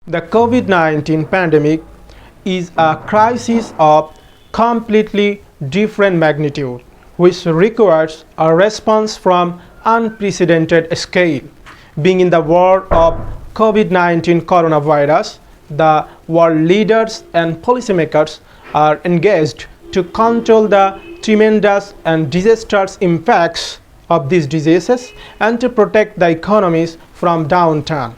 The COVID-19 pandemic is a crisis of completely different magnitude, which requires a response from unprecedented scale. Being in the world of COVID-19 coronavirus, the world leaders and policymakers are engaged to control the tremendous and disastrous impacts of these diseases and to protect the economies from downturn.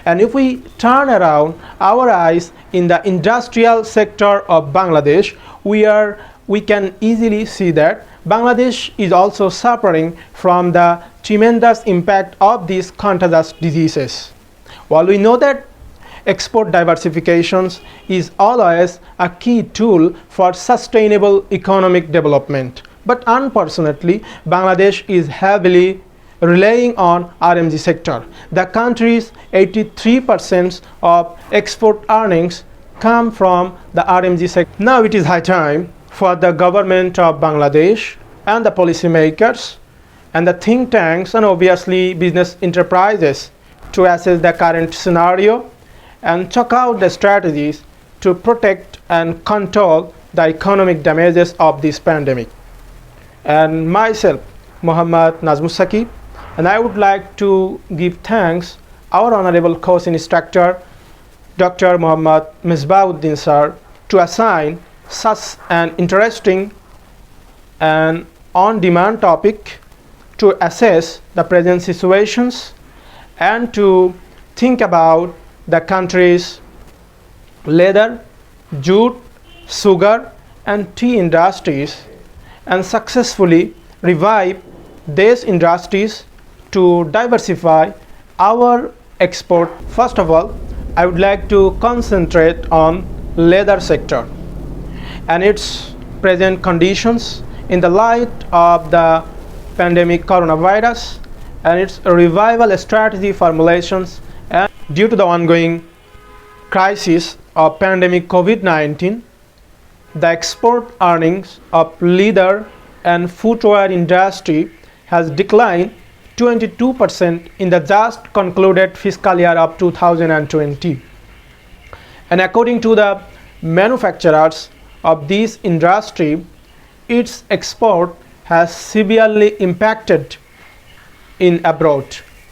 And if we turn around our eyes in the industrial sector of Bangladesh, we can easily see that Bangladesh is also suffering from the tremendous impact of these contagious diseases. While we know that export diversification is always a key tool for sustainable economic development, but unfortunately, Bangladesh is heavily relying on RMG sector. The country's 83% of export earnings come from the RMG sector. Now it is high time for the government of Bangladesh and the policymakers and the think tanks and obviously business enterprises to assess the current scenario and check out the strategies to protect and control the economic damages of this pandemic. And myself, Muhammad Nazmus Saqib, and I would like to give thanks our honorable course instructor, Dr. Muhammad Misbahuddin sir, to assign such an interesting and on-demand topic to assess the present situations and to think about the country's leather, jute, sugar and tea industries and successfully revive these industries to diversify our export. First of all, I would like to concentrate on leather sector and its present conditions in the light of the pandemic coronavirus and its revival strategy formulations. And due to the ongoing crisis of pandemic COVID-19, the export earnings of leather and footwear industry has declined 22% in the just concluded fiscal year of 2020. And according to the manufacturers of this industry, its export has severely impacted in abroad,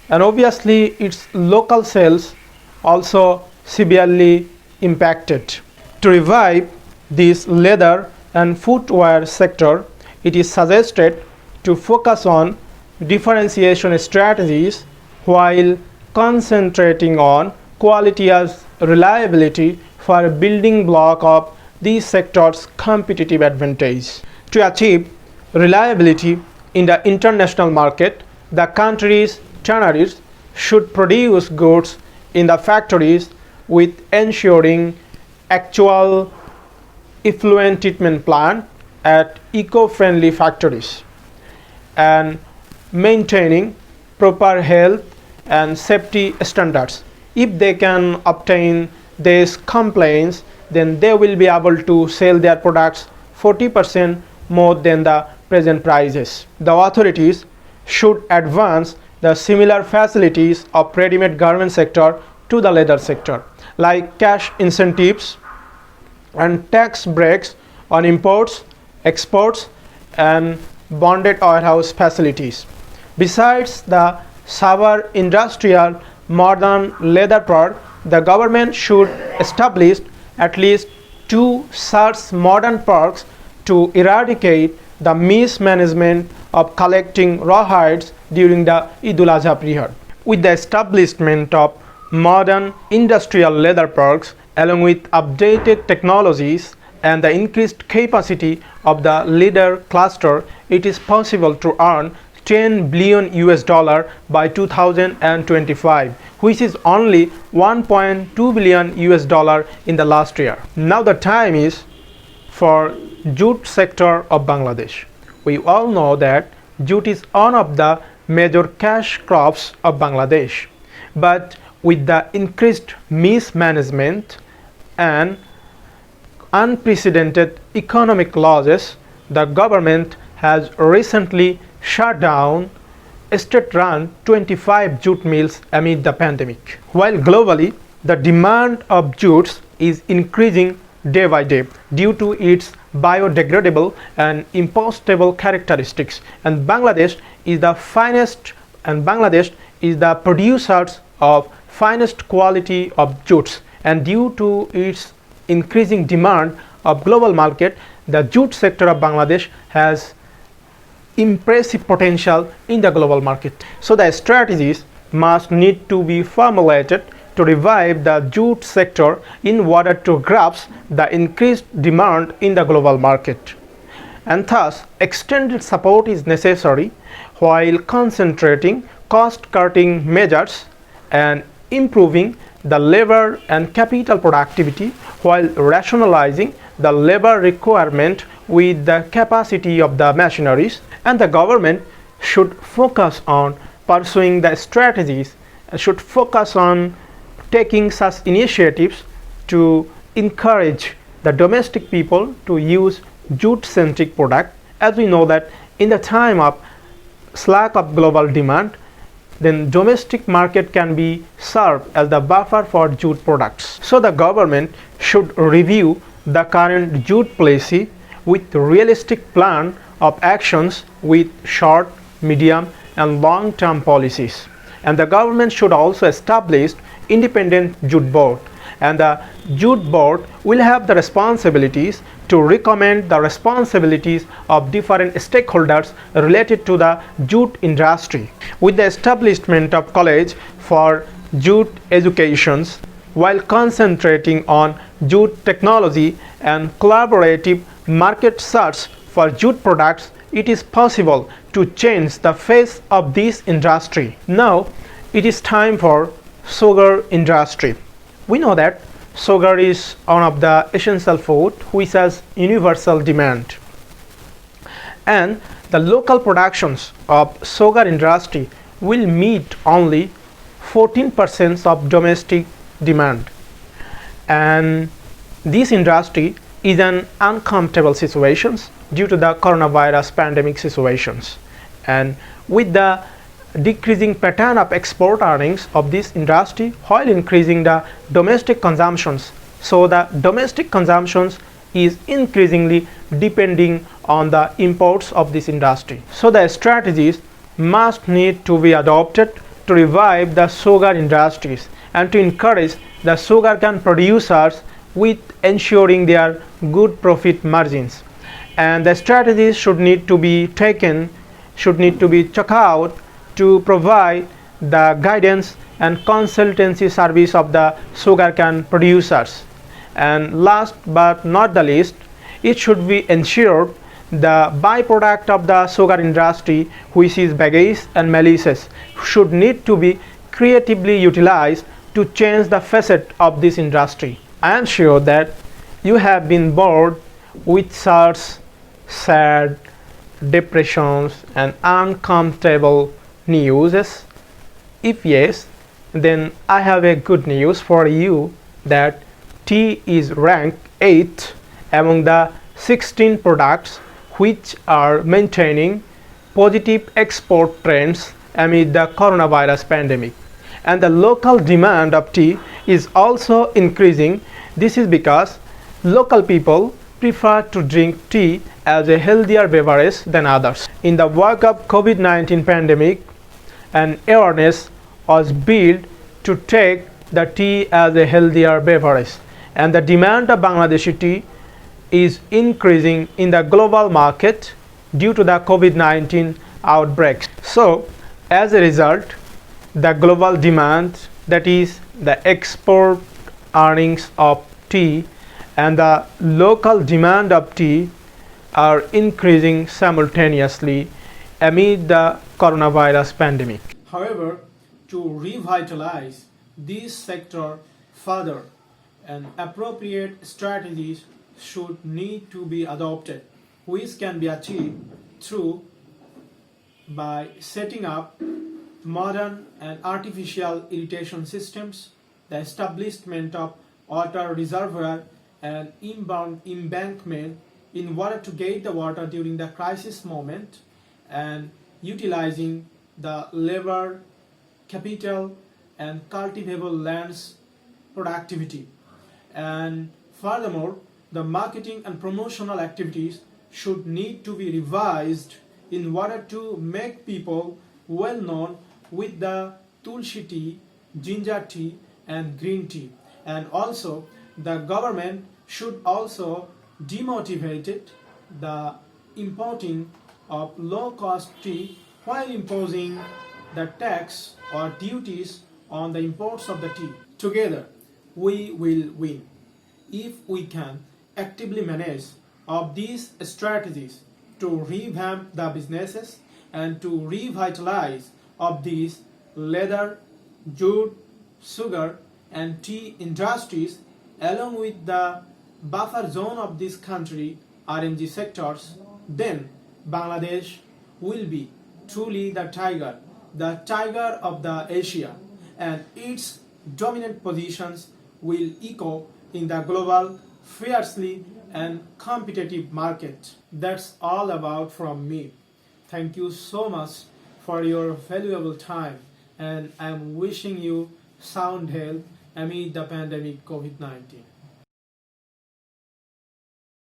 and obviously its local sales also severely impacted. To revive this leather and footwear sector, it is suggested to focus on differentiation strategies while concentrating on quality as reliability for a building block of this sector's competitive advantage. To achieve reliability in the international market, the country's tanneries should produce goods in the factories with ensuring actual effluent treatment plant at eco-friendly factories and maintaining proper health and safety standards. If they can obtain these complaints, then they will be able to sell their products 40% more than the present prices. The authorities should advance the similar facilities of ready-made garment sector to the leather sector, like cash incentives and tax breaks on imports, exports and bonded warehouse facilities. Besides the sour industrial modern leather park, the government should establish at least 2 such modern parks to eradicate the mismanagement of collecting rawhides during the Eid-ul-Adha period. With the establishment of modern industrial leather parks along with updated technologies and the increased capacity of the leather cluster, it is possible to earn $10 billion by 2025, which is only $1.2 billion in the last year. Now the time is for jute sector of Bangladesh. We all know that jute is one of the major cash crops of Bangladesh, but with the increased mismanagement and unprecedented economic losses, the government has recently shut down state-run 25 jute mills amid the pandemic. While globally, the demand of jutes is increasing day by day due to its biodegradable and impostable characteristics, and Bangladesh is the producers of finest quality of jutes, and due to its increasing demand of global market, the jute sector of Bangladesh has impressive potential in the global market. So the strategies must need to be formulated to revive the jute sector in order to grasp the increased demand in the global market. And thus, extended support is necessary while concentrating cost-cutting measures and improving the labor and capital productivity while rationalizing the labor requirement with the capacity of the machineries, and the government should focus on pursuing the strategies and should focus on taking such initiatives to encourage the domestic people to use jute-centric product, as we know that in the time of slack of global demand, then domestic market can be served as the buffer for jute products. So the government should review the current jute policy with realistic plan of actions with short, medium and long-term policies. And the government should also establish independent jute board, and the jute board will have the responsibilities to recommend the responsibilities of different stakeholders related to the jute industry. With the establishment of college for jute educations, while concentrating on jute technology and collaborative market search for jute products, it is possible to change the face of this industry. Now it is time for sugar industry. We know that sugar is one of the essential food which has universal demand, and the local productions of sugar industry will meet only 14% of domestic demand, and this industry is an uncomfortable situation due to the coronavirus pandemic situations, and with the decreasing pattern of export earnings of this industry while increasing the domestic consumptions. So the domestic consumptions is increasingly depending on the imports of this industry. So the strategies must need to be adopted to revive the sugar industries and to encourage the sugarcane producers with ensuring their good profit margins. And the strategies should need to be checked out to provide the guidance and consultancy service of the sugarcane producers. And last but not the least, it should be ensured the byproduct of the sugar industry, which is bagasse and molasses, should need to be creatively utilized to change the facet of this industry. I am sure that you have been bored with such sad, depressions and uncomfortable news. If yes, then I have a good news for you, that tea is ranked 8th among the 16 products which are maintaining positive export trends amid the coronavirus pandemic. And the local demand of tea is also increasing. This is because local people prefer to drink tea as a healthier beverage than others. In the wake of Covid-19 pandemic, an awareness was built to take the tea as a healthier beverage, and the demand of Bangladeshi tea is increasing in the global market due to the Covid-19 outbreak. So as a result, the global demand, that is the export earnings of tea and the local demand of tea, are increasing simultaneously amid the coronavirus pandemic. However, to revitalize this sector further, and appropriate strategies should need to be adopted, which can be achieved through by setting up modern and artificial irrigation systems, the establishment of water reservoir and inbound embankment in order to get the water during the crisis moment, and utilizing the labor, capital and cultivable lands productivity. And furthermore, the marketing and promotional activities should need to be revised in order to make people well known with the tulsi tea, ginger tea, and green tea. And also, the government should also demotivate the importing of low-cost tea while imposing the tax or duties on the imports of the tea. Together, we will win if we can actively manage of these strategies to revamp the businesses and to revitalize of these leather, jute, sugar and tea industries along with the buffer zone of this country RNG sectors, then Bangladesh will be truly the tiger of the Asia, and its dominant positions will echo in the global fiercely and competitive market. That's all about from me. Thank you so much for your valuable time, and I'm wishing you sound health amid the pandemic COVID-19.